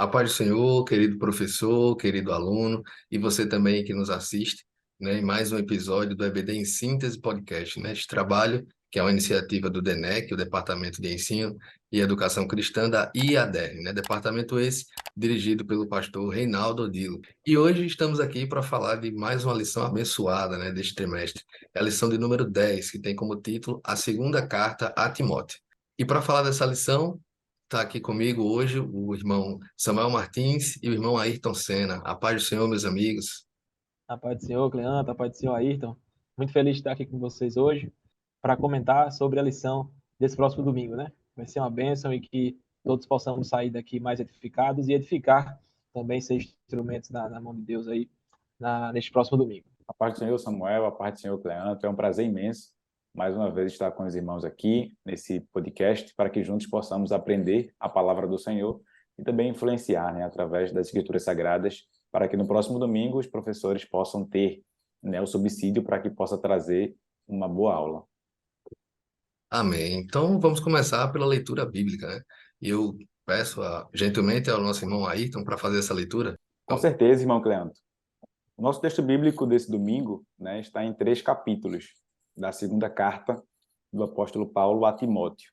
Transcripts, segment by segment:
A paz do Senhor, querido professor, querido aluno, e você também que nos assiste, né, em mais um episódio do EBD em Síntese Podcast, né, este trabalho que é uma iniciativa do DENEC, o Departamento de Ensino e Educação Cristã da IADER, né, departamento esse dirigido pelo pastor Reinaldo Odilo. E hoje estamos aqui para falar de mais uma lição abençoada, né, deste trimestre, é a lição de número 10, que tem como título A Segunda Carta a Timóteo. E para falar dessa lição, está aqui comigo hoje o irmão Samuel Martins e o irmão Ayrton Senna. A paz do Senhor, meus amigos. A paz do Senhor, Cleanta, a paz do Senhor, Ayrton. Muito feliz de estar aqui com vocês hoje para comentar sobre a lição desse próximo domingo, né? Vai ser uma bênção e que todos possamos sair daqui mais edificados e edificar também, ser instrumentos na mão de Deus aí neste próximo domingo. A paz do Senhor, Samuel, a paz do Senhor, Cleanto. É um prazer imenso, mais uma vez, estar com os irmãos aqui nesse podcast, para que juntos possamos aprender a palavra do Senhor e também influenciar, né, através das Escrituras Sagradas, para que no próximo domingo os professores possam ter, né, o subsídio para que possa trazer uma boa aula. Amém. Então vamos começar pela leitura bíblica, né? E eu peço gentilmente ao nosso irmão Ayrton para fazer essa leitura. Com certeza, irmão Cleanto. O nosso texto bíblico desse domingo, né, está em 3 capítulos da segunda carta do apóstolo Paulo a Timóteo.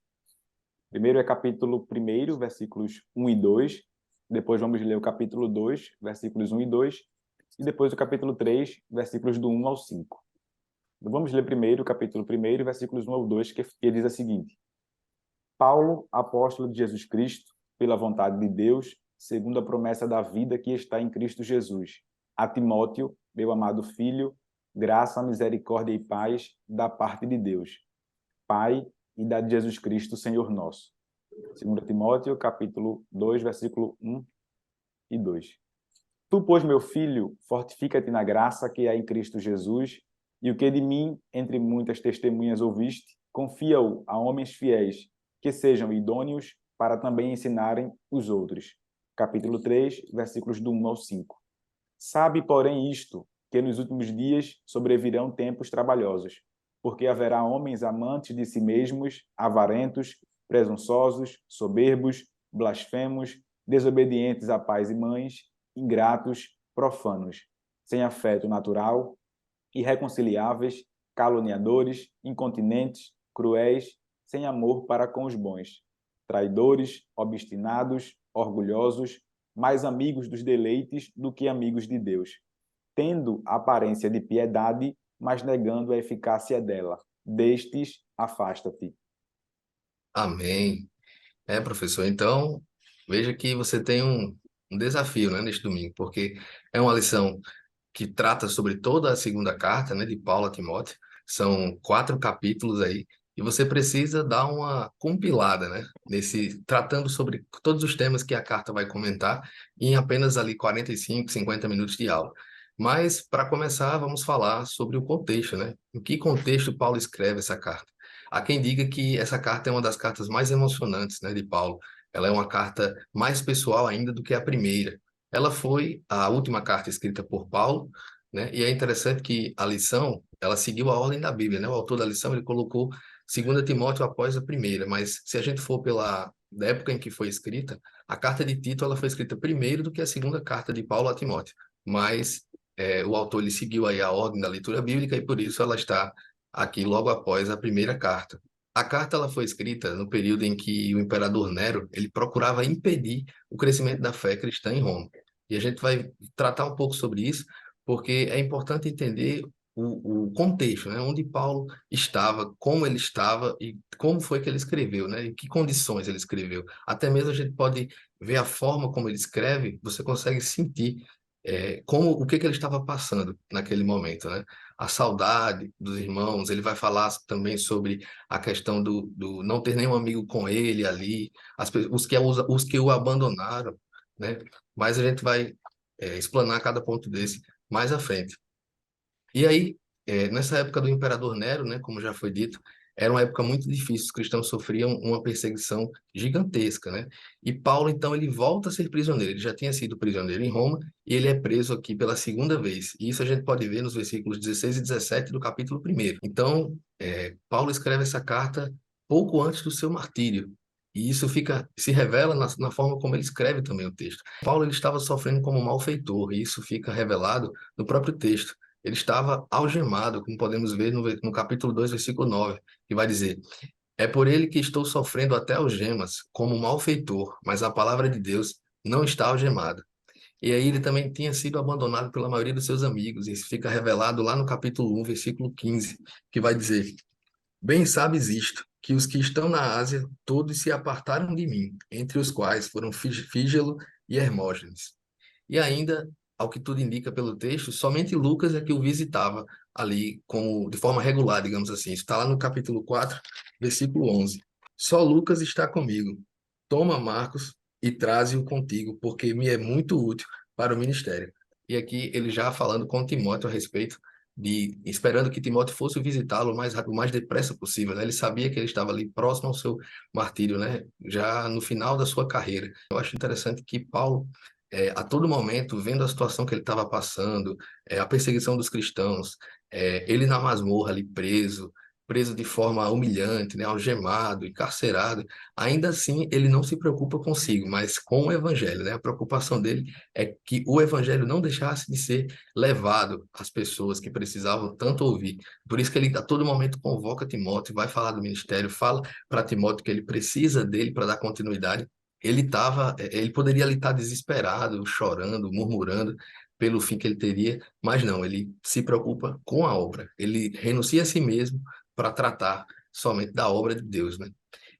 Primeiro é capítulo 1, versículos 1 e 2. Depois vamos ler o capítulo 2, versículos 1 e 2. E depois o capítulo 3, versículos do 1 ao 5. Então, vamos ler primeiro o capítulo 1, versículos 1 ao 2, que diz a seguinte: Paulo, apóstolo de Jesus Cristo, pela vontade de Deus, segundo a promessa da vida que está em Cristo Jesus. A Timóteo, meu amado filho, graça, misericórdia e paz da parte de Deus, Pai, e da de Jesus Cristo, Senhor nosso. 2 Timóteo, capítulo 2, versículo 1 e 2. Tu, pois, meu filho, fortifica-te na graça que há em Cristo Jesus, e o que de mim, entre muitas testemunhas ouviste, confia-o a homens fiéis, que sejam idôneos para também ensinarem os outros. Capítulo 3, versículos do 1 ao 5. Sabe, porém, isto, que nos últimos dias sobrevirão tempos trabalhosos, porque haverá homens amantes de si mesmos, avarentos, presunçosos, soberbos, blasfemos, desobedientes a pais e mães, ingratos, profanos, sem afeto natural, irreconciliáveis, caluniadores, incontinentes, cruéis, sem amor para com os bons, traidores, obstinados, orgulhosos, mais amigos dos deleites do que amigos de Deus, tendo aparência de piedade, mas negando a eficácia dela. Destes, afasta-te. Amém. Professor, então veja que você tem um desafio, né, neste domingo, porque é uma lição que trata sobre toda a segunda carta, né, de Paulo a Timóteo. São 4 capítulos aí, e você precisa dar uma compilada, né, tratando sobre todos os temas que a carta vai comentar em apenas ali 45, 50 minutos de aula. Mas, para começar, vamos falar sobre o contexto, né? Em que contexto Paulo escreve essa carta? Há quem diga que essa carta é uma das cartas mais emocionantes, né, de Paulo. Ela é uma carta mais pessoal ainda do que a primeira. Ela foi a última carta escrita por Paulo, né? E é interessante que a lição, ela seguiu a ordem da Bíblia, né? O autor da lição, ele colocou 2 Timóteo após a primeira, mas se a gente for pela da época em que foi escrita, a carta de Tito, ela foi escrita primeiro do que a segunda carta de Paulo a Timóteo. Mas o autor, ele seguiu aí a ordem da leitura bíblica e por isso ela está aqui logo após a primeira carta. A carta ela foi escrita no período em que o imperador Nero ele procurava impedir o crescimento da fé cristã em Roma. E a gente vai tratar um pouco sobre isso, porque é importante entender o contexto, né? Onde Paulo estava, como ele estava e como foi que ele escreveu, né? Em que condições ele escreveu. Até mesmo a gente pode ver a forma como ele escreve, você consegue sentir o que ele estava passando naquele momento, né? A saudade dos irmãos, ele vai falar também sobre a questão do não ter nenhum amigo com ele ali, os que o abandonaram, né? Mas a gente vai explanar cada ponto desse mais à frente. E aí, nessa época do imperador Nero, né, como já foi dito, era uma época muito difícil, os cristãos sofriam uma perseguição gigantesca, né? E Paulo, então, ele volta a ser prisioneiro, ele já tinha sido prisioneiro em Roma, e ele é preso aqui pela segunda vez. E isso a gente pode ver nos versículos 16 e 17 do capítulo 1. Então, Paulo escreve essa carta pouco antes do seu martírio. E isso se revela na forma como ele escreve também o texto. Paulo ele estava sofrendo como malfeitor, e isso fica revelado no próprio texto. Ele estava algemado, como podemos ver no capítulo 2 versículo 9, que vai dizer: é por ele que estou sofrendo até algemas, como malfeitor, mas a palavra de Deus não está algemada. E aí ele também tinha sido abandonado pela maioria dos seus amigos. Isso fica revelado lá no capítulo 1, versículo 15, que vai dizer: bem sabes isto, que os que estão na Ásia, todos se apartaram de mim, entre os quais foram Fígelo e Hermógenes. E ainda, ao que tudo indica pelo texto, somente Lucas é que o visitava ali de forma regular, digamos assim. Isso está lá no capítulo 4, versículo 11. Só Lucas está comigo. Toma Marcos e traze-o contigo, porque me é muito útil para o ministério. E aqui ele já falando com Timóteo a respeito esperando que Timóteo fosse visitá-lo o mais depressa possível, né? Ele sabia que ele estava ali próximo ao seu martírio, né? Já no final da sua carreira. Eu acho interessante que Paulo a todo momento, vendo a situação que ele estava passando, a perseguição dos cristãos, ele na masmorra ali preso de forma humilhante, né, algemado, encarcerado, ainda assim ele não se preocupa consigo, mas com o evangelho, né? A preocupação dele é que o evangelho não deixasse de ser levado às pessoas que precisavam tanto ouvir. Por isso que ele a todo momento convoca Timóteo, vai falar do ministério, fala para Timóteo que ele precisa dele para dar continuidade. Ele poderia ali estar desesperado, chorando, murmurando pelo fim que ele teria, mas não, ele se preocupa com a obra. Ele renuncia a si mesmo para tratar somente da obra de Deus, né?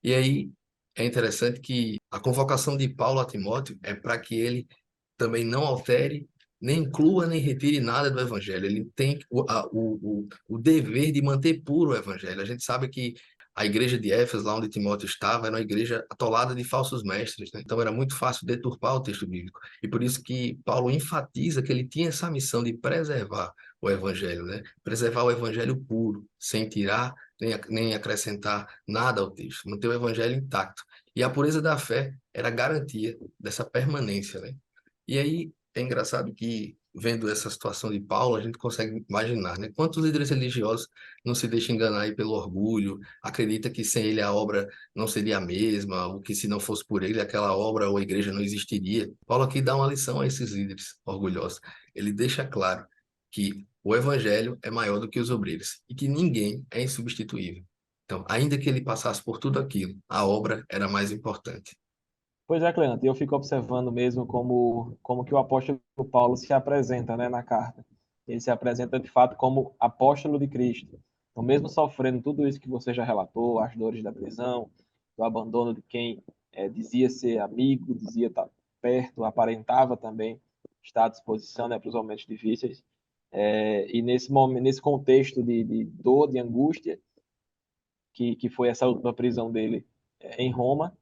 E aí é interessante que a convocação de Paulo a Timóteo é para que ele também não altere, nem inclua, nem retire nada do evangelho. Ele tem o dever de manter puro o evangelho. A gente sabe que a igreja de Éfeso, lá onde Timóteo estava, era uma igreja atolada de falsos mestres, né? Então era muito fácil deturpar o texto bíblico. E por isso que Paulo enfatiza que ele tinha essa missão de preservar o evangelho, né? Preservar o evangelho puro, sem tirar nem acrescentar nada ao texto, manter o evangelho intacto. E a pureza da fé era a garantia dessa permanência, né? E aí é engraçado que, vendo essa situação de Paulo, a gente consegue imaginar, né? Quantos líderes religiosos não se deixam enganar aí pelo orgulho, acredita que sem ele a obra não seria a mesma, ou que se não fosse por ele aquela obra ou a igreja não existiria. Paulo aqui dá uma lição a esses líderes orgulhosos. Ele deixa claro que o evangelho é maior do que os obreiros e que ninguém é insubstituível. Então, ainda que ele passasse por tudo aquilo, a obra era mais importante. Pois é, Cleante, eu fico observando mesmo como que o apóstolo Paulo se apresenta, né, na carta. Ele se apresenta, de fato, como apóstolo de Cristo. Então, mesmo sofrendo tudo isso que você já relatou, as dores da prisão, do abandono de quem dizia ser amigo, dizia estar perto, aparentava também estar à disposição, né, para os momentos difíceis. E nesse momento, nesse contexto de dor, de angústia, que foi essa última prisão dele em Roma,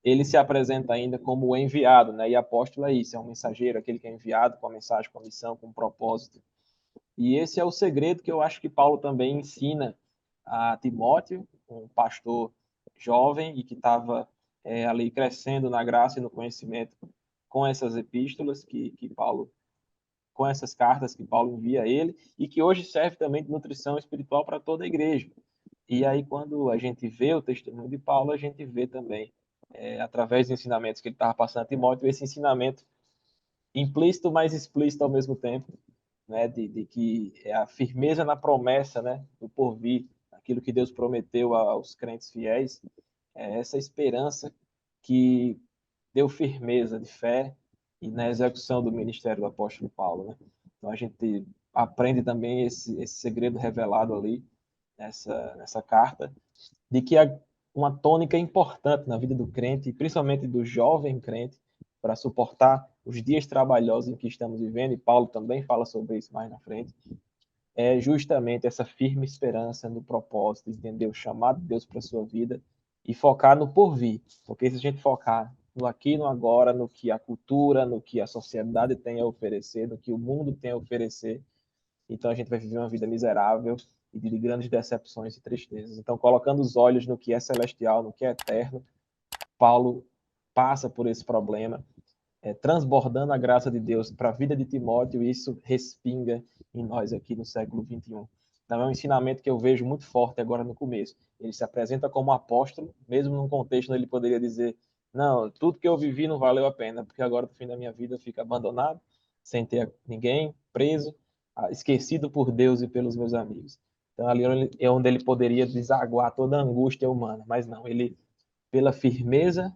ele se apresenta ainda como o enviado, né? E apóstolo é isso, é um mensageiro, aquele que é enviado com a mensagem, com a missão, com um propósito. E esse é o segredo que eu acho que Paulo também ensina a Timóteo, um pastor jovem e que estava ali crescendo na graça e no conhecimento com essas epístolas que Paulo, com essas cartas que Paulo envia a ele e que hoje serve também de nutrição espiritual para toda a igreja. E aí, quando a gente vê o testemunho de Paulo, a gente vê também, através dos ensinamentos que ele estava passando a Timóteo, esse ensinamento implícito, mas explícito ao mesmo tempo, né, de que é a firmeza na promessa, né, do porvir, aquilo que Deus prometeu aos crentes fiéis, é essa esperança que deu firmeza de fé e na execução do ministério do apóstolo Paulo, né? Então a gente aprende também esse segredo revelado ali nessa carta, de que uma tônica importante na vida do crente, principalmente do jovem crente, para suportar os dias trabalhosos em que estamos vivendo, e Paulo também fala sobre isso mais na frente, é justamente essa firme esperança no propósito, entender o chamado de Deus para a sua vida e focar no porvir. Porque se a gente focar no aqui e no agora, no que a cultura, no que a sociedade tem a oferecer, no que o mundo tem a oferecer, então a gente vai viver uma vida miserável e de grandes decepções e tristezas. Então, colocando os olhos no que é celestial, no que é eterno, Paulo passa por esse problema, transbordando a graça de Deus para a vida de Timóteo, e isso respinga em nós aqui no século XXI. Então, é um ensinamento que eu vejo muito forte agora no começo. Ele se apresenta como apóstolo, mesmo num contexto onde ele poderia dizer: não, tudo que eu vivi não valeu a pena, porque agora, no fim da minha vida, eu fico abandonado, sem ter ninguém, preso, esquecido por Deus e pelos meus amigos. Então, ali é onde ele poderia desaguar toda a angústia humana. Mas não, ele, pela firmeza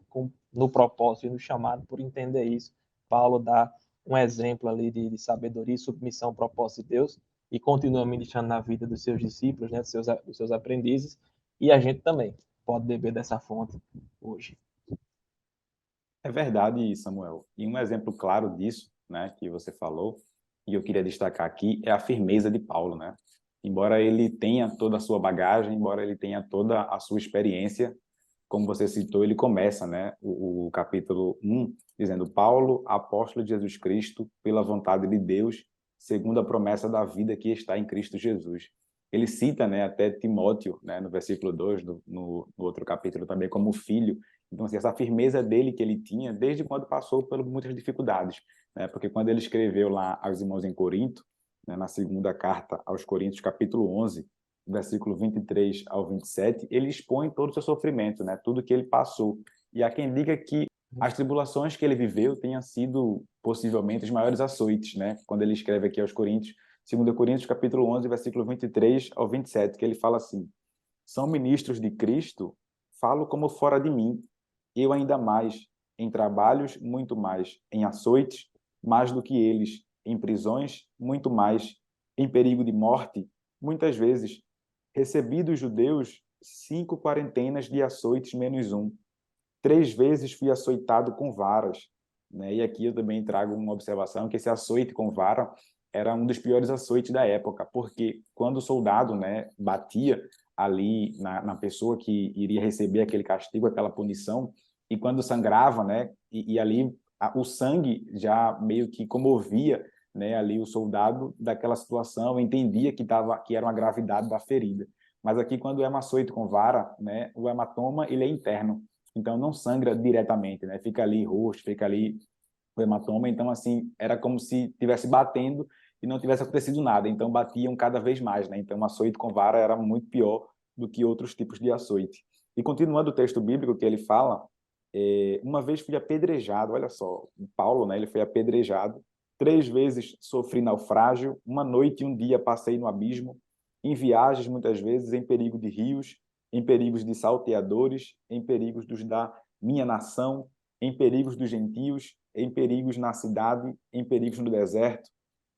no propósito e no chamado, por entender isso, Paulo dá um exemplo ali de sabedoria e submissão ao propósito de Deus e continua ministrando na vida dos seus discípulos, né, dos seus aprendizes, e a gente também pode beber dessa fonte hoje. É verdade, Samuel. E um exemplo claro disso, né, que você falou, e eu queria destacar aqui, é a firmeza de Paulo, né? Embora ele tenha toda a sua bagagem, embora ele tenha toda a sua experiência, como você citou, ele começa, né, o capítulo 1, dizendo: Paulo, apóstolo de Jesus Cristo, pela vontade de Deus, segundo a promessa da vida que está em Cristo Jesus. Ele cita, né, até Timóteo, né, no versículo 2, no outro capítulo também, como filho. Então, assim, essa firmeza dele que ele tinha desde quando passou por muitas dificuldades, né? Porque quando ele escreveu lá aos irmãos em Corinto, né, na segunda carta aos Coríntios, capítulo 11, versículo 23 ao 27, ele expõe todo o seu sofrimento, né? Tudo que ele passou. E há quem diga que as tribulações que ele viveu tenham sido possivelmente os maiores açoites, né? Quando ele escreve aqui aos Coríntios, 2 Coríntios, capítulo 11, versículo 23 ao 27, que ele fala assim: são ministros de Cristo, falo como fora de mim, eu ainda mais, em trabalhos, muito mais, em açoites, mais do que eles, em prisões, muito mais, em perigo de morte, muitas vezes. Recebi dos judeus 5 quarentenas de açoites menos um. 3 vezes fui açoitado com varas. Né? E aqui eu também trago uma observação, que esse açoite com vara era um dos piores açoites da época, porque quando o soldado, né, batia ali na pessoa que iria receber aquele castigo, aquela punição, e quando sangrava, né, e ali o sangue já meio que comovia, né, ali o soldado daquela situação, entendia que era uma gravidade da ferida. Mas aqui, quando é um açoite com vara, né, o hematoma ele é interno, então não sangra diretamente, né? Fica ali roxo, fica ali o hematoma, então assim, era como se tivesse batendo e não tivesse acontecido nada, então batiam cada vez mais, né? Então o açoite com vara era muito pior do que outros tipos de açoite. E continuando o texto bíblico que ele fala, uma vez fui apedrejado, olha só, Paulo, né? Ele foi apedrejado, 3 vezes sofri naufrágio, uma noite e um dia passei no abismo, em viagens muitas vezes, em perigo de rios, em perigos de salteadores, em perigos dos da minha nação, em perigos dos gentios, em perigos na cidade, em perigos no deserto,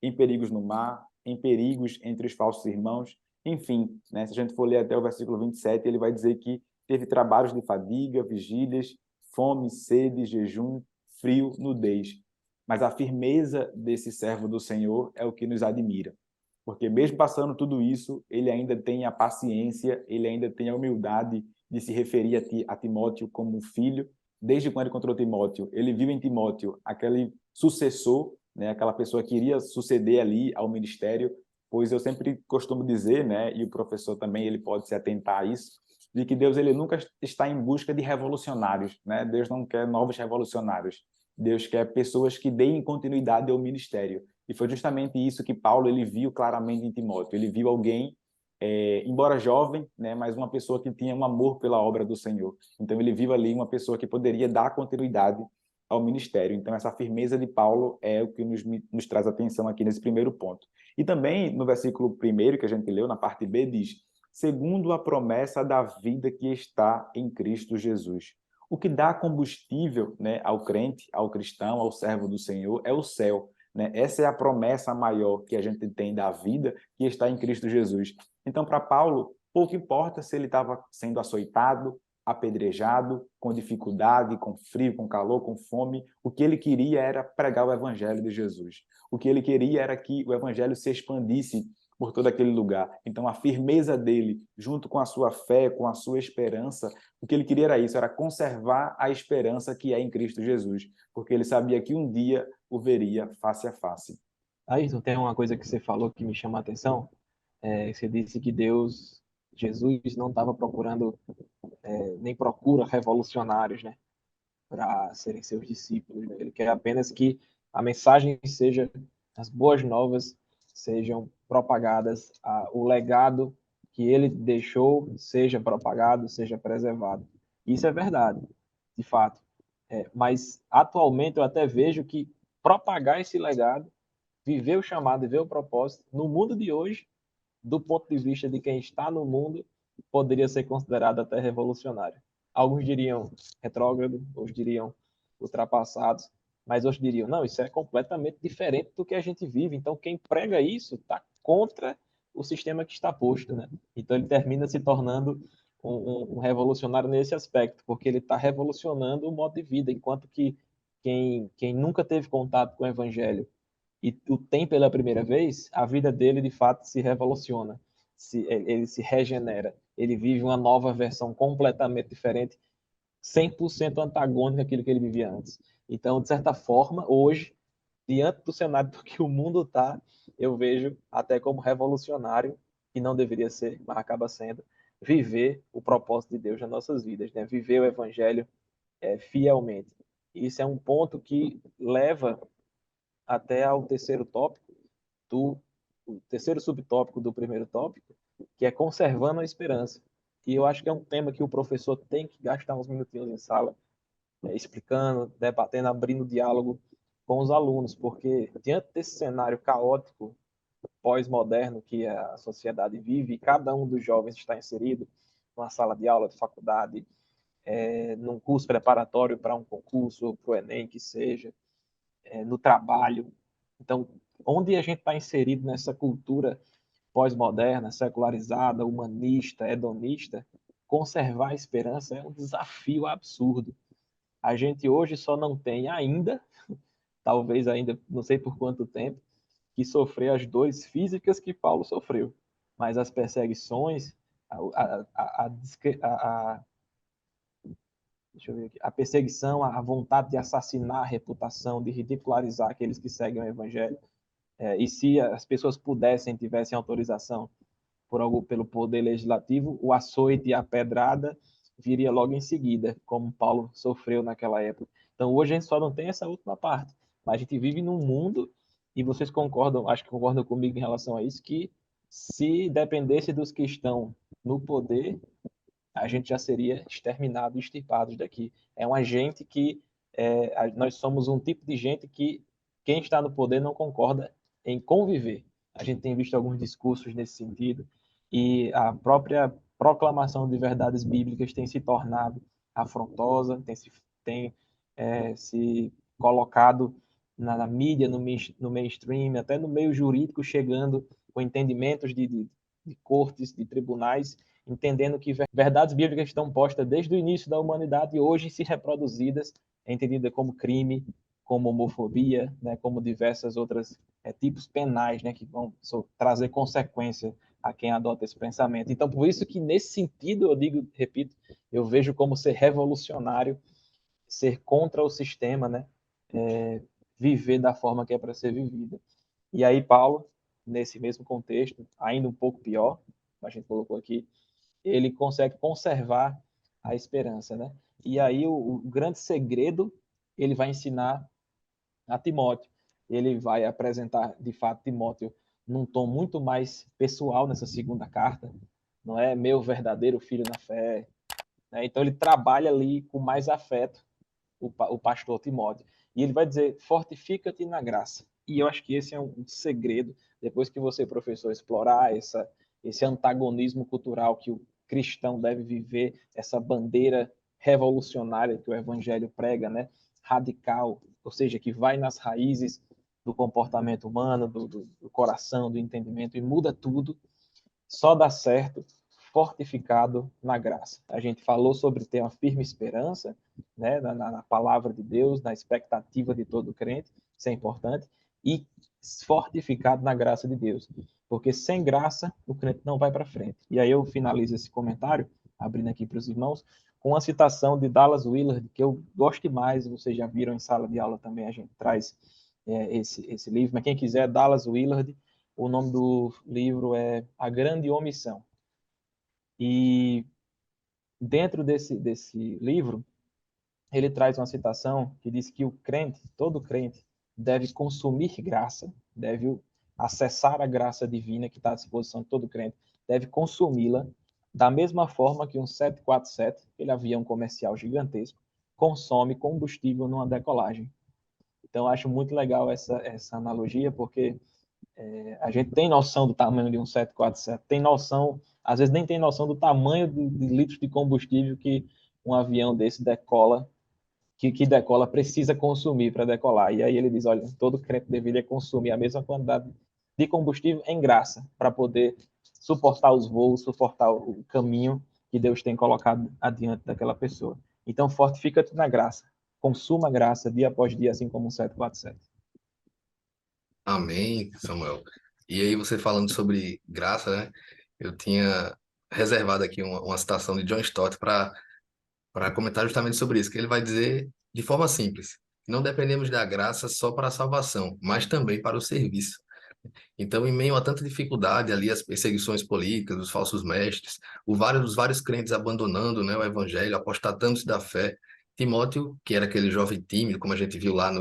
em perigos no mar, em perigos entre os falsos irmãos. Enfim, né, se a gente for ler até o versículo 27, ele vai dizer que teve trabalhos de fadiga, vigílias, fome, sede, jejum, frio, nudez. Mas a firmeza desse servo do Senhor é o que nos admira. Porque mesmo passando tudo isso, ele ainda tem a paciência, ele ainda tem a humildade de se referir a Timóteo como um filho. Desde quando encontrou Timóteo, ele viu em Timóteo aquele sucessor, né, aquela pessoa que iria suceder ali ao ministério, pois eu sempre costumo dizer, né, e o professor também ele pode se atentar a isso, de que Deus ele nunca está em busca de revolucionários, né? Deus não quer novos revolucionários. Deus quer pessoas que deem continuidade ao ministério. E foi justamente isso que Paulo ele viu claramente em Timóteo. Ele viu alguém, embora jovem, né, mas uma pessoa que tinha um amor pela obra do Senhor. Então ele viu ali uma pessoa que poderia dar continuidade ao ministério. Então essa firmeza de Paulo é o que nos traz atenção aqui nesse primeiro ponto. E também no versículo 1 que a gente leu, na parte B, diz: segundo a promessa da vida que está em Cristo Jesus. O que dá combustível, né, ao crente, ao cristão, ao servo do Senhor, é o céu. Né? Essa é a promessa maior que a gente tem da vida que está em Cristo Jesus. Então, para Paulo, pouco importa se ele estava sendo açoitado, apedrejado, com dificuldade, com frio, com calor, com fome. O que ele queria era pregar o evangelho de Jesus. O que ele queria era que o evangelho se expandisse por todo aquele lugar. Então, a firmeza dele, junto com a sua fé, com a sua esperança, o que ele queria era isso, era conservar a esperança que é em Cristo Jesus, porque ele sabia que um dia o veria face a face. Aí, tem uma coisa que você falou que me chama a atenção. Você disse que Deus, Jesus, não estava procurando, nem procura revolucionários, né, para serem seus discípulos. Né? Ele quer apenas que a mensagem seja, as boas novas sejam propagadas, o legado que ele deixou seja propagado, seja preservado. Isso é verdade, de fato. Mas atualmente eu até vejo que propagar esse legado, viver o chamado, viver o propósito, no mundo de hoje, do ponto de vista de quem está no mundo, poderia ser considerado até revolucionário. Alguns diriam retrógrado, outros diriam ultrapassados, mas outros diriam, não, isso é completamente diferente do que a gente vive. Então, quem prega isso está contra o sistema que está posto, né? Então, ele termina se tornando um revolucionário nesse aspecto, porque ele está revolucionando o modo de vida, enquanto que quem nunca teve contato com o evangelho e o tem pela primeira vez, a vida dele de fato se revoluciona, ele se regenera, ele vive uma nova versão completamente diferente, 100% antagônica àquilo que ele vivia antes. Então, de certa forma, hoje, diante do cenário do que o mundo está, eu vejo até como revolucionário, que não deveria ser, mas acaba sendo, viver o propósito de Deus nas nossas vidas, né? Viver o evangelho fielmente. Isso é um ponto que leva até ao terceiro tópico, o terceiro subtópico do primeiro tópico, que é conservando a esperança. E eu acho que é um tema que o professor tem que gastar uns minutinhos em sala, explicando, debatendo, abrindo diálogo com os alunos, porque diante desse cenário caótico, pós-moderno que a sociedade vive, e cada um dos jovens está inserido numa sala de aula de faculdade, num curso preparatório para um concurso, para o Enem, que seja, no trabalho. Então, onde a gente está inserido nessa cultura pós-moderna, secularizada, humanista, hedonista, conservar a esperança é um desafio absurdo. A gente hoje só não tem ainda, talvez ainda, não sei por quanto tempo, que sofrer as dores físicas que Paulo sofreu. Mas as perseguições, a deixa eu ver aqui, a perseguição, a vontade de assassinar a reputação, de ridicularizar aqueles que seguem o evangelho. E se as pessoas pudessem, tivessem autorização pelo poder legislativo, o açoite e a pedrada viria logo em seguida, como Paulo sofreu naquela época. Então, hoje a gente só não tem essa última parte, mas a gente vive num mundo, e vocês concordam, acho que concordam comigo em relação a isso, que se dependesse dos que estão no poder, a gente já seria exterminado, extirpados daqui. É uma gente que nós somos um tipo de gente que quem está no poder não concorda em conviver. A gente tem visto alguns discursos nesse sentido e a própria proclamação de verdades bíblicas tem se tornado afrontosa, tem se colocado na mídia, no mainstream, até no meio jurídico, chegando com entendimentos de cortes, de tribunais, entendendo que verdades bíblicas estão postas desde o início da humanidade e hoje se reproduzidas, é entendida como crime, como homofobia, né, como diversas outras tipos penais, né, que vão trazer consequência a quem adota esse pensamento. Então, por isso que nesse sentido, eu digo, repito, eu vejo como ser revolucionário, ser contra o sistema, né, viver da forma que é para ser vivida. E aí Paulo, nesse mesmo contexto, ainda um pouco pior, a gente colocou aqui, ele consegue conservar a esperança, né? E aí o grande segredo ele vai ensinar a Timóteo. Ele vai apresentar, de fato, Timóteo num tom muito mais pessoal nessa segunda carta, não é meu verdadeiro filho na fé, né? Então ele trabalha ali com mais afeto o pastor Timóteo. E ele vai dizer, fortifica-te na graça. E eu acho que esse é um segredo, depois que você, professor, explorar esse antagonismo cultural que o cristão deve viver, essa bandeira revolucionária que o evangelho prega, né? Radical, ou seja, que vai nas raízes do comportamento humano, do coração, do entendimento, e muda tudo, só dá certo fortificado na graça. A gente falou sobre ter uma firme esperança, né, na palavra de Deus, na expectativa de todo crente, isso é importante, e fortificado na graça de Deus, porque sem graça o crente não vai para frente. E aí eu finalizo esse comentário, abrindo aqui para os irmãos, com uma citação de Dallas Willard, que eu gosto demais, vocês já viram em sala de aula também, a gente traz esse livro, mas quem quiser, Dallas Willard, o nome do livro é A Grande Omissão. E dentro desse livro, ele traz uma citação que diz que o crente, todo crente, deve consumir graça, deve acessar a graça divina que está à disposição de todo crente, deve consumi-la da mesma forma que um 747, aquele avião comercial gigantesco, consome combustível numa decolagem. Então, eu acho muito legal essa analogia, porque a gente tem noção do tamanho de um 747, tem noção, às vezes nem tem noção do tamanho de litros de combustível que um avião desse decola, que decola precisa consumir para decolar. E aí ele diz, olha, todo crente deveria consumir a mesma quantidade de combustível em graça, para poder suportar os voos, suportar o caminho que Deus tem colocado adiante daquela pessoa. Então, fortifica-te na graça. Consuma a graça dia após dia, assim como um 747. Amém, Samuel. E aí você falando sobre graça, né? Eu tinha reservado aqui uma citação de John Stott para comentar justamente sobre isso, que ele vai dizer de forma simples: não dependemos da graça só para a salvação, mas também para o serviço. Então, em meio a tanta dificuldade ali, as perseguições políticas, os falsos mestres, os vários crentes abandonando, né, o evangelho, apostatando-se da fé, Timóteo, que era aquele jovem tímido, como a gente viu lá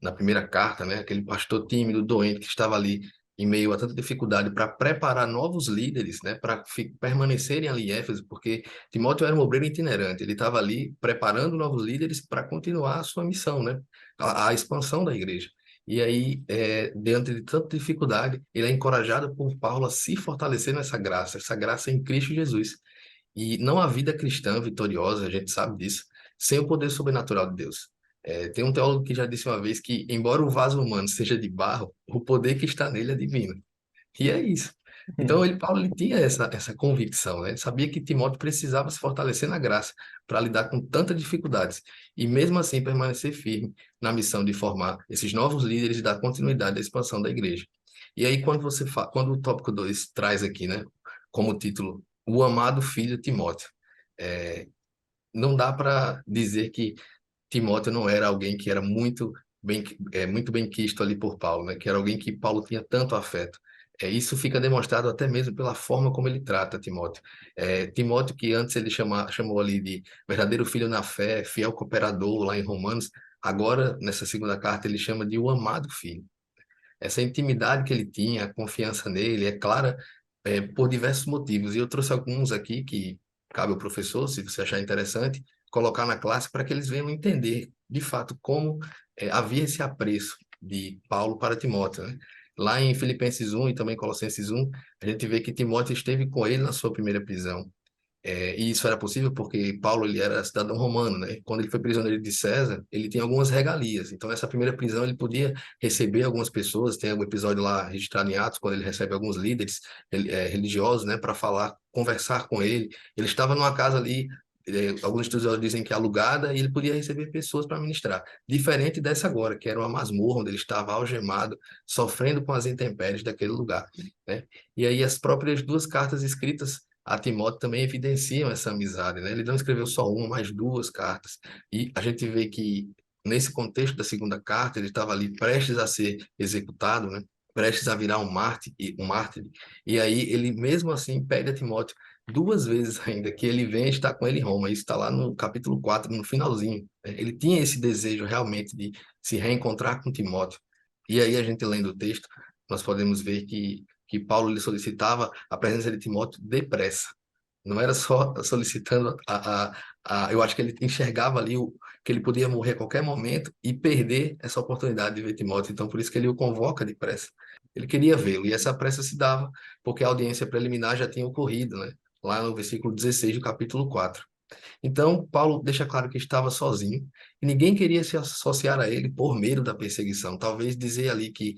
na primeira carta, né, aquele pastor tímido, doente, que estava ali em meio a tanta dificuldade para preparar novos líderes, né, para permanecerem ali em Éfeso, porque Timóteo era um obreiro itinerante, ele estava ali preparando novos líderes para continuar a sua missão, né, a expansão da igreja. E aí, diante de tanta dificuldade, ele é encorajado por Paulo a se fortalecer nessa graça, essa graça em Cristo Jesus. E não há vida cristã vitoriosa, a gente sabe disso, sem o poder sobrenatural de Deus. Tem um teólogo que já disse uma vez que, embora o vaso humano seja de barro, o poder que está nele é divino. E é isso. Então, Paulo, ele tinha essa convicção, né? Ele sabia que Timóteo precisava se fortalecer na graça para lidar com tantas dificuldades e, mesmo assim, permanecer firme na missão de formar esses novos líderes e dar continuidade à expansão da igreja. E aí, quando o tópico 2 traz aqui, né, como título, o amado filho Timóteo, é, não dá para dizer que Timóteo não era alguém que era muito bem quisto ali por Paulo, né? Que era alguém que Paulo tinha tanto afeto. Isso fica demonstrado até mesmo pela forma como ele trata Timóteo. Timóteo, que antes ele chamou ali de verdadeiro filho na fé, fiel cooperador lá em Romanos, agora, nessa segunda carta, ele chama de o amado filho. Essa intimidade que ele tinha, a confiança nele, é clara, por diversos motivos. E eu trouxe alguns aqui que cabe ao professor, se você achar interessante, colocar na classe para que eles venham entender, de fato, como havia esse apreço de Paulo para Timóteo, né? Lá em Filipenses 1 e também Colossenses 1, a gente vê que Timóteo esteve com ele na sua primeira prisão. E isso era possível porque Paulo ele era cidadão romano, né? Quando ele foi prisioneiro de César, ele tinha algumas regalias. Então, nessa primeira prisão, ele podia receber algumas pessoas. Tem um episódio lá registrado em Atos, quando ele recebe alguns líderes religiosos, né, para falar, conversar com ele. Ele estava numa casa ali, alguns estudiosos dizem que alugada, e ele podia receber pessoas para ministrar. Diferente dessa agora, que era uma masmorra, onde ele estava algemado, sofrendo com as intempéries daquele lugar, né? E aí, as próprias duas cartas escritas a Timóteo também evidenciam essa amizade, né? Ele não escreveu só uma, mas duas cartas. E a gente vê que, nesse contexto da segunda carta, ele estava ali prestes a ser executado, né? Prestes a virar um mártir. E aí, ele mesmo assim pede a Timóteo duas vezes ainda que ele venha estar com ele em Roma. Isso está lá no capítulo 4, no finalzinho, né? Ele tinha esse desejo realmente de se reencontrar com Timóteo. E aí, a gente lendo o texto, nós podemos ver que Paulo lhe solicitava a presença de Timóteo depressa. Não era só solicitando eu acho que ele enxergava ali que ele podia morrer a qualquer momento e perder essa oportunidade de ver Timóteo. Então, por isso que ele o convoca depressa. Ele queria vê-lo, e essa pressa se dava porque a audiência preliminar já tinha ocorrido, né? Lá no versículo 16 do capítulo 4. Então, Paulo deixa claro que estava sozinho e ninguém queria se associar a ele por medo da perseguição. Talvez dizer ali que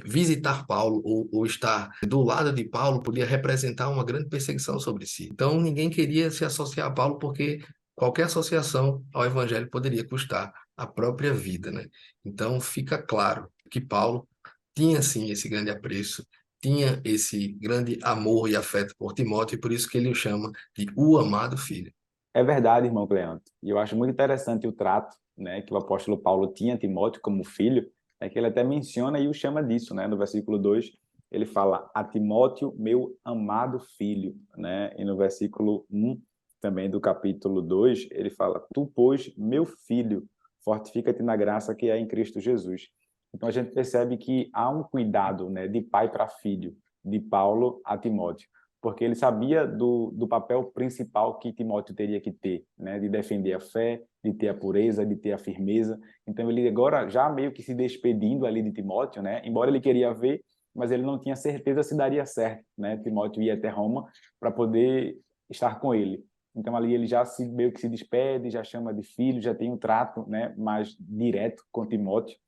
visitar Paulo ou estar do lado de Paulo podia representar uma grande perseguição sobre si. Então, ninguém queria se associar a Paulo porque qualquer associação ao evangelho poderia custar a própria vida, né? Então, fica claro que Paulo tinha sim esse grande apreço, tinha esse grande amor e afeto por Timóteo, e por isso que ele o chama de o amado filho. É verdade, irmão Cleanto. E eu acho muito interessante o trato, né, que o apóstolo Paulo tinha a Timóteo como filho, que ele até menciona e o chama disso, né? No versículo 2, ele fala a Timóteo, meu amado filho, né? E no versículo 1 também do capítulo 2, ele fala: tu, pois, meu filho, fortifica-te na graça que é em Cristo Jesus. Então a gente percebe que há um cuidado, né, de pai para filho, de Paulo a Timóteo, porque ele sabia do papel principal que Timóteo teria que ter, né, de defender a fé, de ter a pureza, de ter a firmeza. Então ele agora já meio que se despedindo ali de Timóteo, né, embora ele queria ver, mas ele não tinha certeza se daria certo, né? Timóteo ia até Roma para poder estar com ele. Então ali ele já meio que se despede, já chama de filho, já tem um trato, né, mais direto com Timóteo.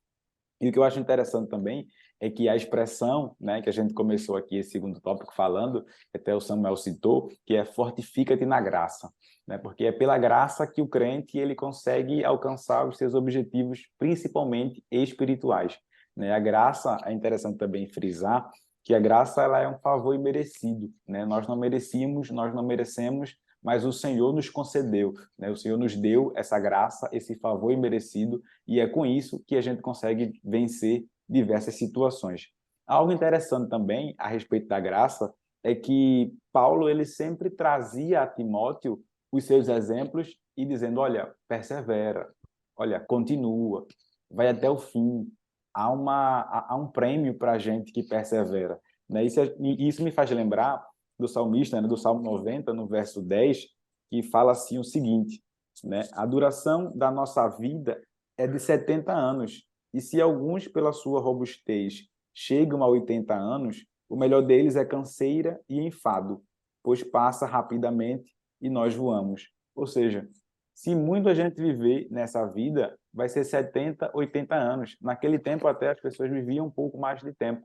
E o que eu acho interessante também é que a expressão, né, que a gente começou aqui esse segundo tópico falando, até o Samuel citou, que é fortifica-te na graça, né? Porque é pela graça que o crente ele consegue alcançar os seus objetivos, principalmente espirituais, né? A graça é interessante também frisar que a graça ela é um favor imerecido, né? Nós não merecíamos, nós não merecemos, mas o Senhor nos concedeu, né? O Senhor nos deu essa graça, esse favor imerecido, e é com isso que a gente consegue vencer diversas situações. Algo interessante também a respeito da graça é que Paulo ele sempre trazia a Timóteo os seus exemplos e dizendo, olha, persevera, olha, continua, vai até o fim. Há um prêmio para a gente que persevera, né? Isso me faz lembrar do salmista, né, do Salmo 90, no verso 10, que fala assim o seguinte, né? A duração da nossa vida é de 70 anos, e se alguns, pela sua robustez, chegam a 80 anos, o melhor deles é canseira e enfado, pois passa rapidamente e nós voamos. Ou seja, se muito a gente viver nessa vida, vai ser 70, 80 anos. Naquele tempo até as pessoas viviam um pouco mais de tempo.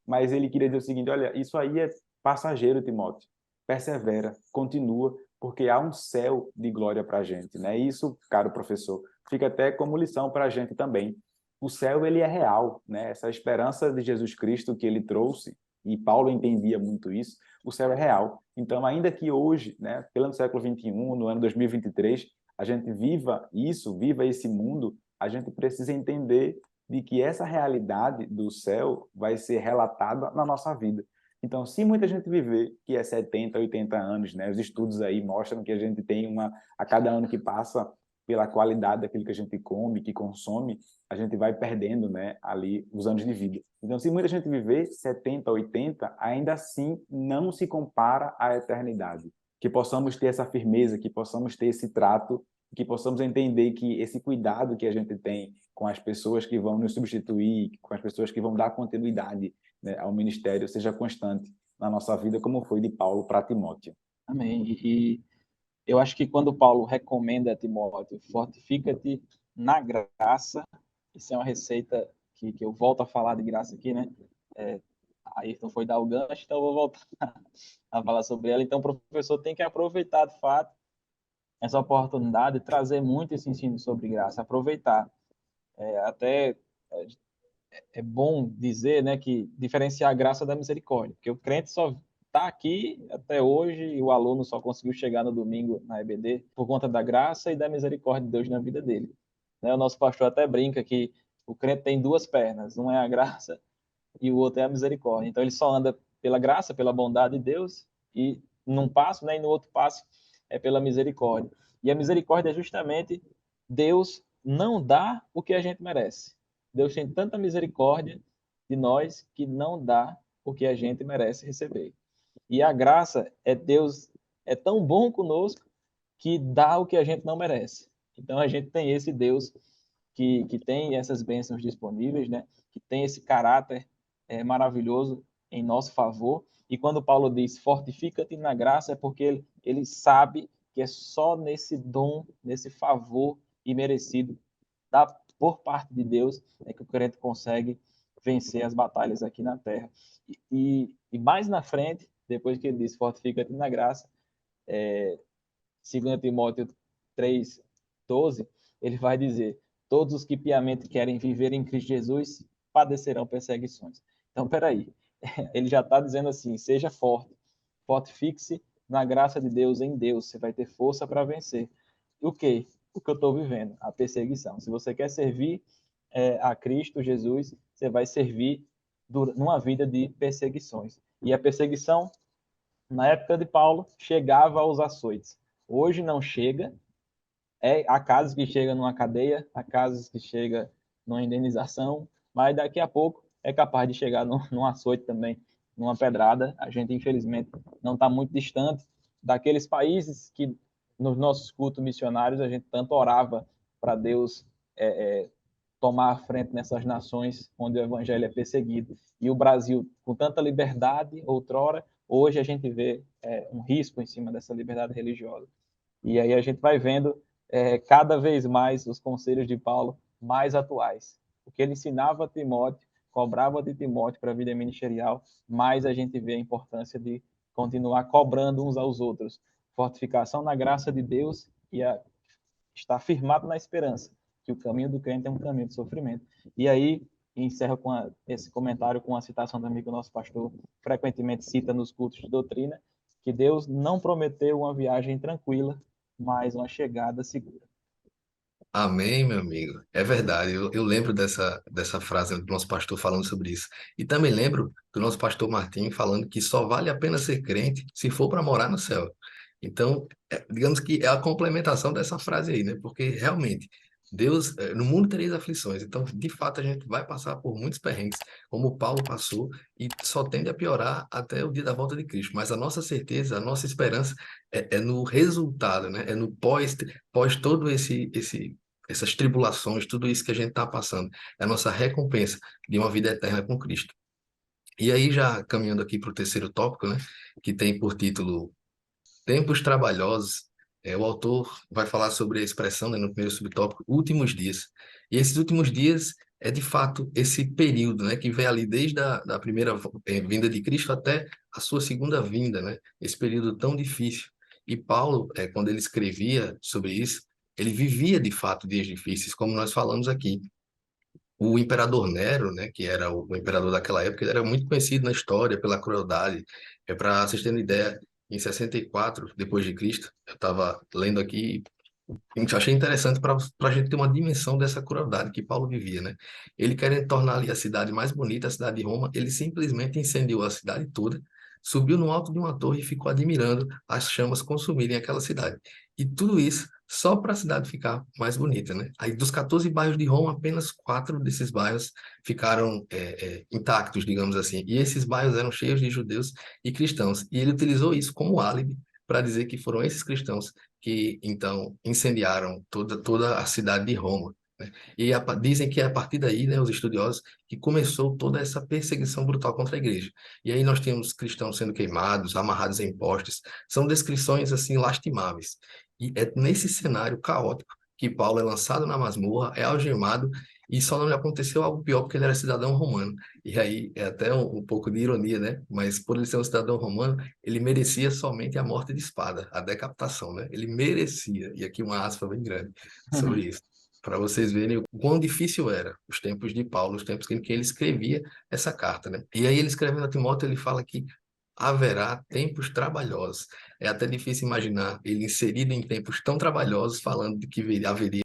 Mas ele queria dizer o seguinte, olha, isso aí é passageiro, Timóteo. Persevera, continua, porque há um céu de glória para a gente, né? Isso, caro professor, fica até como lição para a gente também. O céu, ele é real, né? Essa esperança de Jesus Cristo que ele trouxe, e Paulo entendia muito isso, o céu é real. Então, ainda que hoje, né, pelo século 21, no ano 2023, a gente viva isso, viva esse mundo, a gente precisa entender de que essa realidade do céu vai ser relatada na nossa vida. Então, se muita gente viver, que é 70, 80 anos, né? Os estudos aí mostram que a gente tem a cada ano que passa, pela qualidade daquilo que a gente come, que consome, a gente vai perdendo, né, ali os anos de vida. Então, se muita gente viver 70, 80, ainda assim não se compara à eternidade. Que possamos ter essa firmeza, que possamos ter esse trato, que possamos entender que esse cuidado que a gente tem com as pessoas que vão nos substituir, com as pessoas que vão dar continuidade, né, ao ministério, seja constante na nossa vida, como foi de Paulo para Timóteo. Amém. E eu acho que quando Paulo recomenda a Timóteo, fortifica-te na graça, isso é uma receita que eu volto a falar de graça aqui, né? Aí não foi dar o gancho, então eu vou voltar a falar sobre ela. Então o professor tem que aproveitar, de fato, essa oportunidade e trazer muito esse ensino sobre graça, aproveitar. Até é bom dizer, né, que diferenciar a graça da misericórdia, porque o crente só está aqui até hoje e o aluno só conseguiu chegar no domingo na EBD por conta da graça e da misericórdia de Deus na vida dele. Né? O nosso pastor até brinca que o crente tem duas pernas, uma é a graça e o outro é a misericórdia. Então ele só anda pela graça, pela bondade de Deus, e num passo, né, e no outro passo é pela misericórdia. E a misericórdia é justamente Deus não dá o que a gente merece. Deus tem tanta misericórdia de nós que não dá o que a gente merece receber. E a graça é Deus é tão bom conosco que dá o que a gente não merece. Então a gente tem esse Deus que tem essas bênçãos disponíveis, né? Que tem esse caráter maravilhoso em nosso favor. E quando Paulo diz fortifica-te na graça, é porque ele sabe que é só nesse dom, nesse favor imerecido por parte de Deus é que o crente consegue vencer as batalhas aqui na terra. E mais na frente, depois que ele diz fortifica-te na graça, 2 Timóteo 3:12, ele vai dizer: todos os que piamente querem viver em Cristo Jesus padecerão perseguições. Então, peraí, ele já está dizendo assim: seja forte, fortifique-se na graça de Deus, em Deus, você vai ter força para vencer. E o que? O que eu estou vivendo? A perseguição. Se você quer servir a Cristo Jesus, você vai servir numa vida de perseguições. E a perseguição, na época de Paulo, chegava aos açoites. Hoje não chega. Há casos que chegam numa cadeia, há casos que chegam numa indenização, mas daqui a pouco é capaz de chegar num açoite também, numa pedrada. A gente, infelizmente, não está muito distante daqueles países que, nos nossos cultos missionários, a gente tanto orava para Deus tomar a frente nessas nações onde o evangelho é perseguido. E o Brasil, com tanta liberdade, outrora, hoje a gente vê um risco em cima dessa liberdade religiosa. E aí a gente vai vendo cada vez mais os conselhos de Paulo mais atuais. O que ele ensinava a Timóteo, cobrava de Timóteo para a vida ministerial, mais a gente vê a importância de continuar cobrando uns aos outros. Fortificação na graça de Deus e estar firmado na esperança, que o caminho do crente é um caminho de sofrimento. E aí, encerro esse comentário com a citação também que o nosso pastor frequentemente cita nos cultos de doutrina, que Deus não prometeu uma viagem tranquila, mas uma chegada segura. Amém, meu amigo. É verdade. Eu lembro dessa frase do nosso pastor falando sobre isso. E também lembro do nosso pastor Martim falando que só vale a pena ser crente se for para morar no céu. Então, digamos que é a complementação dessa frase aí, né? Porque realmente, Deus, no mundo tereis aflições. Então, de fato, a gente vai passar por muitos perrengues, como Paulo passou, e só tende a piorar até o dia da volta de Cristo. Mas a nossa certeza, a nossa esperança é no resultado, né? É no pós todo essas tribulações, tudo isso que a gente está passando, é a nossa recompensa de uma vida eterna com Cristo. E aí, já caminhando aqui para o terceiro tópico, né, que tem por título Tempos Trabalhosos, o autor vai falar sobre a expressão, né, no primeiro subtópico, últimos dias. E esses últimos dias é, de fato, esse período, né, que vem ali desde da primeira vinda de Cristo até a sua segunda vinda, né, esse período tão difícil. E Paulo, quando ele escrevia sobre isso, ele vivia, de fato, dias difíceis, como nós falamos aqui. O imperador Nero, né, que era o imperador daquela época, ele era muito conhecido na história pela crueldade. Para vocês terem ideia, em 64 depois de Cristo, eu estava lendo aqui, eu achei interessante para a gente ter uma dimensão dessa crueldade que Paulo vivia, né? Ele querendo tornar ali a cidade mais bonita, a cidade de Roma, ele simplesmente incendiou a cidade toda, subiu no alto de uma torre e ficou admirando as chamas consumirem aquela cidade. E tudo isso só para a cidade ficar mais bonita, né? Aí dos 14 bairros de Roma, apenas 4 desses bairros ficaram intactos, digamos assim. E esses bairros eram cheios de judeus e cristãos. E ele utilizou isso como álibi para dizer que foram esses cristãos que então incendiaram toda a cidade de Roma, né? E dizem que é a partir daí, né, os estudiosos, que começou toda essa perseguição brutal contra a igreja. E aí nós temos cristãos sendo queimados, amarrados em postes. São descrições assim lastimáveis. E é nesse cenário caótico que Paulo é lançado na masmorra, é algemado, e só não lhe aconteceu algo pior porque ele era cidadão romano. E aí é até um pouco de ironia, né? Mas por ele ser um cidadão romano, ele merecia somente a morte de espada, a decapitação, né? Ele merecia. E aqui uma aspa bem grande sobre isso, para vocês verem o quão difícil era os tempos de Paulo, os tempos em que ele escrevia essa carta, né? E aí ele escrevendo a Timóteo, ele fala que haverá tempos trabalhosos. É até difícil imaginar ele inserido em tempos tão trabalhosos, falando de que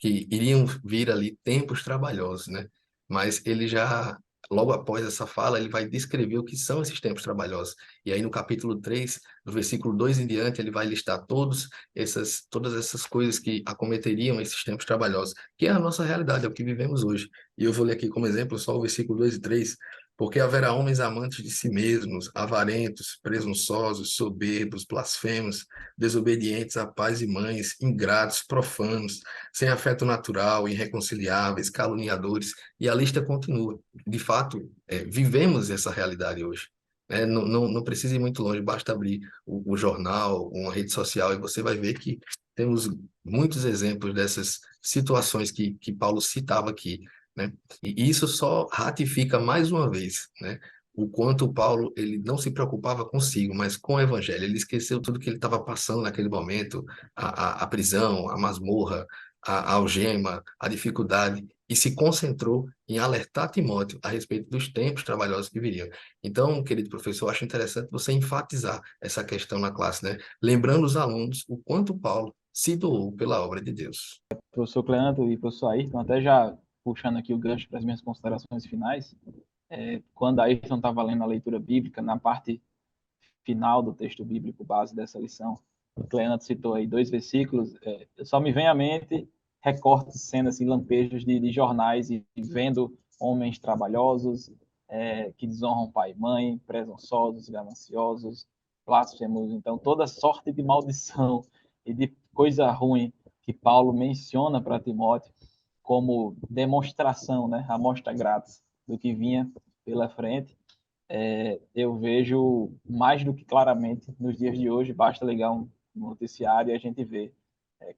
que iriam vir ali tempos trabalhosos, né? Mas ele já, logo após essa fala, ele vai descrever o que são esses tempos trabalhosos. E aí no capítulo 3, no versículo 2 em diante, ele vai listar todas essas coisas que acometeriam esses tempos trabalhosos, que é a nossa realidade, é o que vivemos hoje. E eu vou ler aqui como exemplo só o versículo 2 e 3. Porque haverá homens amantes de si mesmos, avarentos, presunçosos, soberbos, blasfemos, desobedientes a pais e mães, ingratos, profanos, sem afeto natural, irreconciliáveis, caluniadores, e a lista continua. De fato, vivemos essa realidade hoje. Não precisa ir muito longe, basta abrir o jornal, uma rede social, e você vai ver que temos muitos exemplos dessas situações que Paulo citava aqui, né? E isso só ratifica mais uma vez, né, o quanto Paulo ele não se preocupava consigo, mas com o evangelho. Ele esqueceu tudo que ele estava passando naquele momento, a prisão, a masmorra, a algema, a dificuldade, e se concentrou em alertar Timóteo a respeito dos tempos trabalhosos que viriam. Então, querido professor, eu acho interessante você enfatizar essa questão na classe, né? Lembrando os alunos o quanto Paulo se doou pela obra de Deus. Professor Cleanto e professor Ayrton, até já puxando aqui o gancho para as minhas considerações finais, quando Ayrton estava lendo a leitura bíblica, na parte final do texto bíblico base dessa lição, o Cleanto citou aí 2 versículos, só me vem à mente recortes, cenas assim, lampejos de jornais e vendo homens trabalhosos, que desonram pai e mãe, presunçosos, gananciosos, blasfemos. Então, toda sorte de maldição e de coisa ruim que Paulo menciona para Timóteo como demonstração, né, amostra grátis do que vinha pela frente, eu vejo mais do que claramente nos dias de hoje. Basta ligar um noticiário e a gente vê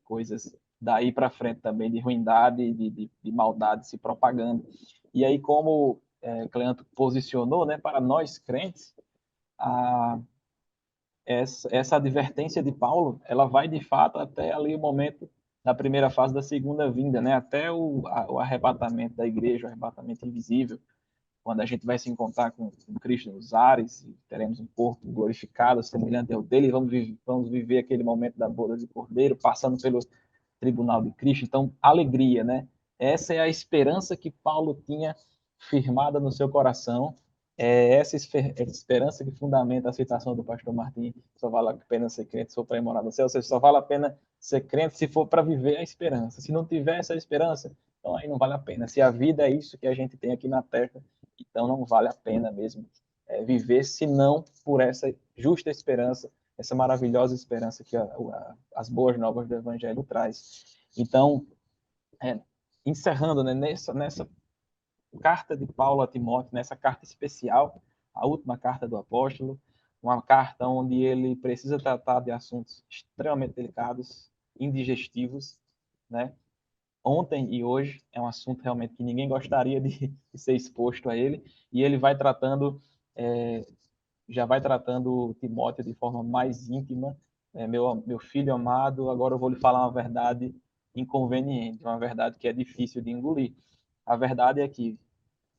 coisas daí para frente também de ruindade, de maldade se propagando. E aí, como Cleanto posicionou, né, para nós crentes, essa advertência de Paulo, ela vai de fato até ali o momento da primeira fase da segunda vinda, né, até o arrebatamento da igreja, o arrebatamento invisível, quando a gente vai se encontrar com Cristo nos ares, e teremos um corpo glorificado, semelhante ao dele, e vamos viver aquele momento da boda de Cordeiro, passando pelo tribunal de Cristo. Então, alegria, né? Essa é a esperança que Paulo tinha firmada no seu coração. É essa esperança que fundamenta a citação do pastor Martim: só vale a pena ser crente se for para morar no céu. Ou seja, só vale a pena ser crente se for para viver a esperança. Se não tiver essa esperança, então aí não vale a pena. Se a vida é isso que a gente tem aqui na Terra, então não vale a pena mesmo viver, senão por essa justa esperança, essa maravilhosa esperança que as boas novas do Evangelho traz. Então, encerrando, né, nessa carta de Paulo a Timóteo, nessa carta especial, a última carta do apóstolo, uma carta onde ele precisa tratar de assuntos extremamente delicados, indigestivos, né? Ontem e hoje é um assunto realmente que ninguém gostaria de ser exposto a ele, e ele vai tratando, já vai tratando Timóteo de forma mais íntima. Meu filho amado, agora eu vou lhe falar uma verdade inconveniente, uma verdade que é difícil de engolir. A verdade é que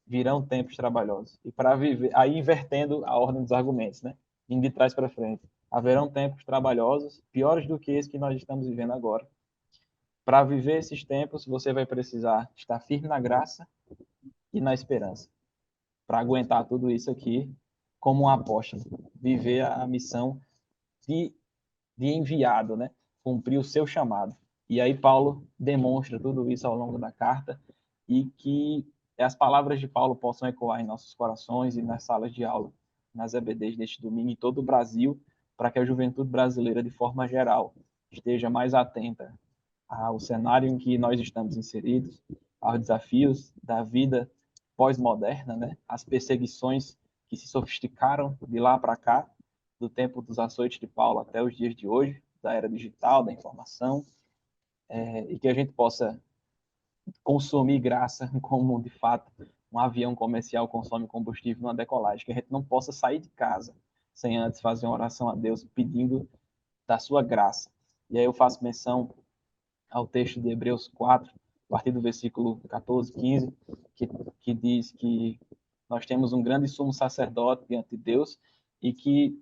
virão tempos trabalhosos. E para viver, aí invertendo a ordem dos argumentos, né? Indo de trás para frente. Haverão tempos trabalhosos, piores do que esse que nós estamos vivendo agora. Para viver esses tempos, você vai precisar estar firme na graça e na esperança. Para aguentar tudo isso aqui como um apóstolo, viver a missão de, de enviado, né? Cumprir o seu chamado. E aí Paulo demonstra tudo isso ao longo da carta, e que as palavras de Paulo possam ecoar em nossos corações e nas salas de aula, nas EBDs deste domingo em todo o Brasil, para que a juventude brasileira, de forma geral, esteja mais atenta ao cenário em que nós estamos inseridos, aos desafios da vida pós-moderna, né? As perseguições que se sofisticaram de lá para cá, do tempo dos açoites de Paulo até os dias de hoje, da era digital, da informação, e que a gente possa consumir graça como, de fato, um avião comercial consome combustível numa decolagem, que a gente não possa sair de casa sem antes fazer uma oração a Deus pedindo da sua graça. E aí eu faço menção ao texto de Hebreus 4, a partir do versículo 14, 15, que diz que nós temos um grande sumo sacerdote diante de Deus e que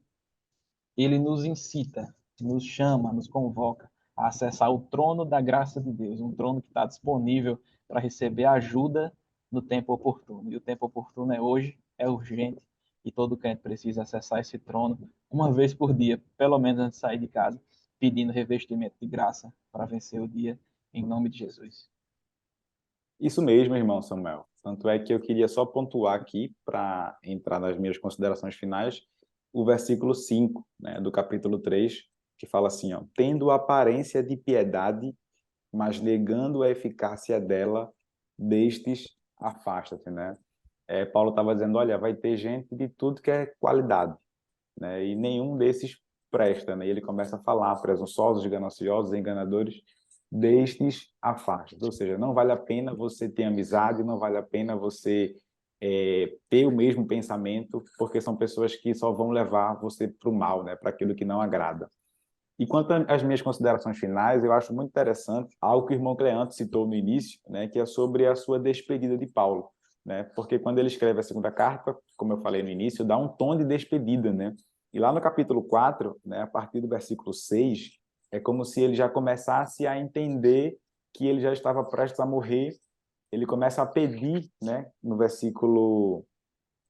ele nos incita, nos chama, nos convoca a acessar o trono da graça de Deus, um trono que está disponível para receber ajuda no tempo oportuno. E o tempo oportuno é hoje, é urgente, e todo crente precisa acessar esse trono uma vez por dia, pelo menos antes de sair de casa, pedindo revestimento de graça para vencer o dia, em nome de Jesus. Isso mesmo, irmão Samuel. Tanto é que eu queria só pontuar aqui, para entrar nas minhas considerações finais, o versículo 5, né, do capítulo 3, que fala assim, ó, tendo aparência de piedade, mas negando a eficácia dela, destes afasta-te, né? Paulo estava dizendo, olha, vai ter gente de tudo que é qualidade, né? E nenhum desses presta, né? E ele começa a falar, presunçosos, gananciosos, enganadores, destes afasta. Ou seja, não vale a pena você ter amizade, não vale a pena você ter o mesmo pensamento, porque são pessoas que só vão levar você para o mal, né? Para aquilo que não agrada. E quanto às minhas considerações finais, eu acho muito interessante algo que o irmão Cleanto citou no início, né, que é sobre a sua despedida de Paulo, né? Porque quando ele escreve a segunda carta, como eu falei no início, dá um tom de despedida, né? E lá no capítulo 4, né, a partir do versículo 6, é como se ele já começasse a entender que ele já estava prestes a morrer. Ele começa a pedir, né, no versículo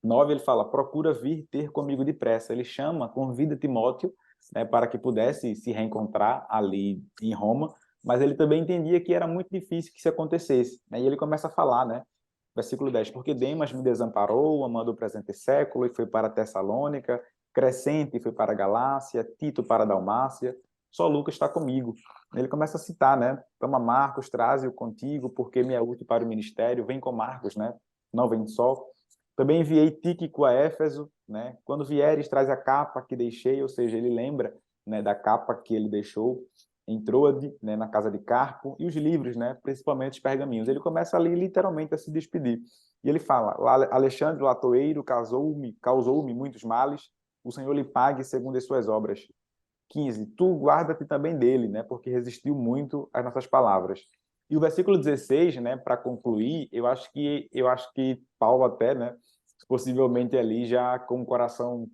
9, ele fala, procura vir ter comigo depressa. Ele chama, convida Timóteo, né, para que pudesse se reencontrar ali em Roma, mas ele também entendia que era muito difícil que isso acontecesse, né? E ele começa a falar, né? Versículo 10, porque Demas me desamparou, amando o presente século, e foi para Tessalônica, Crescente foi para a Galácia, Tito para a Dalmácia, só Lucas está comigo. Ele começa a citar, né? Toma Marcos, traze-o contigo, porque me é útil para o ministério, vem com Marcos, né? Não vem só. Também enviei Tíquico a Éfeso, né? Quando vieres, traz a capa que deixei, ou seja, ele lembra, né, da capa que ele deixou em Troade, né, na casa de Carpo, e os livros, né, principalmente os pergaminhos. Ele começa ali literalmente a se despedir. E ele fala: Alexandre Latoeiro causou-me muitos males, o Senhor lhe pague segundo as suas obras. 15, tu guarda-te também dele, né, porque resistiu muito às nossas palavras. E o versículo 16, né, para concluir, eu acho que Paulo até, né, possivelmente ali já com o coração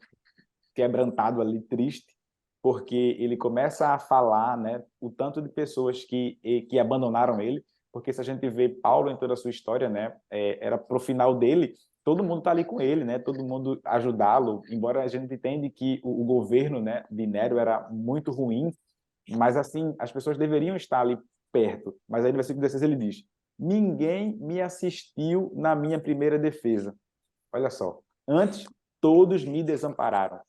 quebrantado ali, triste, porque ele começa a falar, né, o tanto de pessoas que abandonaram ele, porque se a gente vê Paulo em toda a sua história, né, era pro final dele, todo mundo tá ali com ele, né, todo mundo ajudá-lo, embora a gente entenda que o governo, né, de Nero era muito ruim, mas assim, as pessoas deveriam estar ali perto. Mas aí no versículo 16 ele diz: ninguém me assistiu na minha primeira defesa. Olha só, antes todos me desampararam,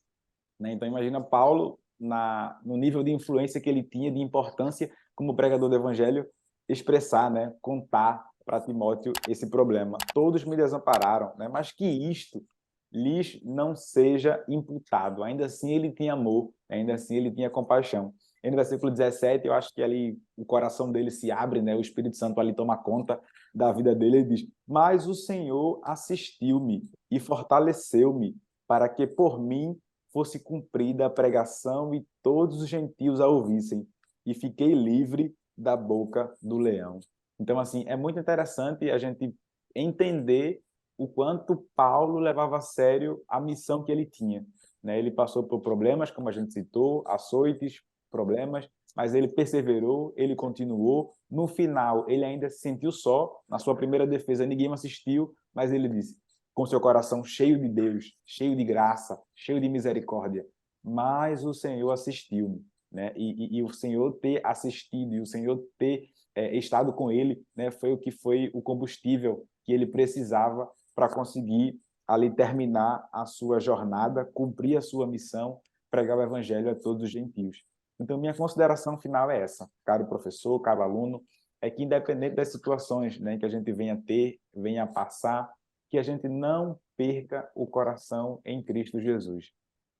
né? Então imagina Paulo no nível de influência que ele tinha, de importância como pregador do evangelho, expressar, né, contar para Timóteo esse problema. Todos me desampararam, né? Mas que isto lhes não seja imputado. Ainda assim ele tinha amor, ainda assim ele tinha compaixão. E no versículo 17, eu acho que ali o coração dele se abre, né? O Espírito Santo ali toma conta da vida dele e diz: mas o Senhor assistiu-me e fortaleceu-me para que por mim fosse cumprida a pregação e todos os gentios a ouvissem, e fiquei livre da boca do leão. Então, assim, é muito interessante a gente entender o quanto Paulo levava a sério a missão que ele tinha, né? Ele passou por problemas, como a gente citou, açoites, problemas, mas ele perseverou, ele continuou. No final, ele ainda se sentiu só. Na sua primeira defesa, ninguém o assistiu, mas ele disse: com seu coração cheio de Deus, cheio de graça, cheio de misericórdia. Mas o Senhor assistiu-me, né? E o Senhor ter assistido e o Senhor ter estado com ele, né, foi o que foi o combustível que ele precisava para conseguir ali terminar a sua jornada, cumprir a sua missão, pregar o evangelho a todos os gentios. Então, minha consideração final é essa, caro professor, caro aluno, é que independente das situações, né, que a gente venha ter, venha passar, que a gente não perca o coração em Cristo Jesus,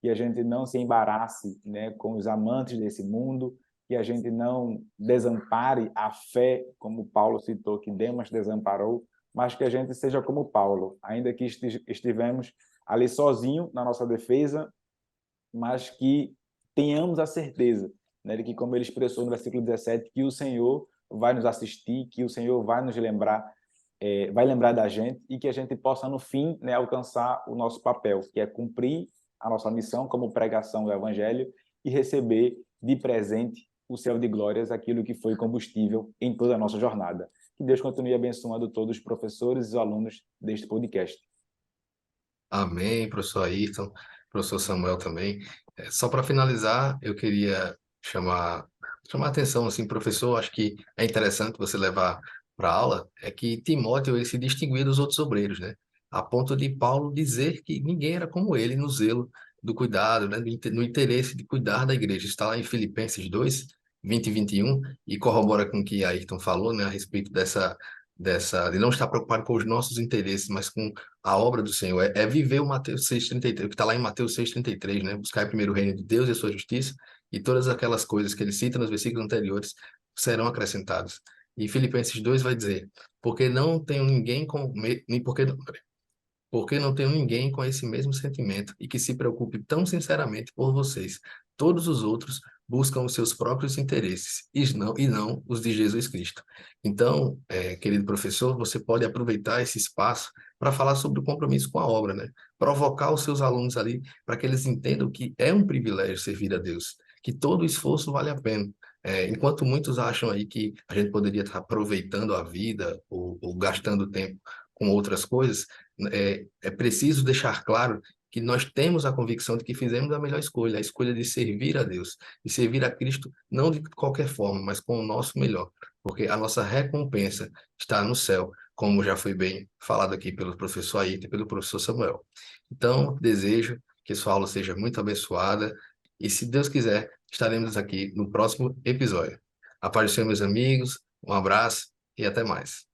que a gente não se embarace, né, com os amantes desse mundo, que a gente não desampare a fé, como Paulo citou, que Demas desamparou, mas que a gente seja como Paulo, ainda que estivemos ali sozinho na nossa defesa, mas que tenhamos a certeza, né, de que, como ele expressou no versículo 17, que o Senhor vai nos assistir, que o Senhor vai nos lembrar, vai lembrar da gente, e que a gente possa, no fim, né, alcançar o nosso papel, que é cumprir a nossa missão como pregação do Evangelho e receber de presente o céu de glórias, aquilo que foi combustível em toda a nossa jornada. Que Deus continue abençoando todos os professores e os alunos deste podcast. Amém, professor Ayrton, professor Samuel também. Só para finalizar, eu queria chamar a atenção, assim, professor, acho que é interessante você levar para a aula, é que Timóteo ele se distinguia dos outros obreiros, né? A ponto de Paulo dizer que ninguém era como ele no zelo do cuidado, né? No interesse de cuidar da igreja. Está lá em Filipenses 2, 20 e 21, e corrobora com o que Ayrton falou, né, a respeito de não estar preocupado com os nossos interesses, mas com a obra do Senhor. É viver o Mateus 6,33, o que está lá em Mateus 6,33, né? Buscar primeiro o reino de Deus e a sua justiça, e todas aquelas coisas que ele cita nos versículos anteriores serão acrescentadas. E Filipenses 2 vai dizer: porque não tenho ninguém com nem porque não tenho ninguém com esse mesmo sentimento e que se preocupe tão sinceramente por vocês. Todos os outros buscam os seus próprios interesses e não os de Jesus Cristo. Então, querido professor, você pode aproveitar esse espaço para falar sobre o compromisso com a obra, né? Provocar os seus alunos ali para que eles entendam que é um privilégio servir a Deus, que todo esforço vale a pena. Enquanto muitos acham aí que a gente poderia estar aproveitando a vida ou gastando tempo com outras coisas, é preciso deixar claro que nós temos a convicção de que fizemos a melhor escolha, a escolha de servir a Deus, e servir a Cristo não de qualquer forma, mas com o nosso melhor, porque a nossa recompensa está no céu, como já foi bem falado aqui pelo professor Ayrton e pelo professor Samuel. Então, desejo que sua aula seja muito abençoada e, se Deus quiser, estaremos aqui no próximo episódio. A paz do Senhor, meus amigos, um abraço e até mais.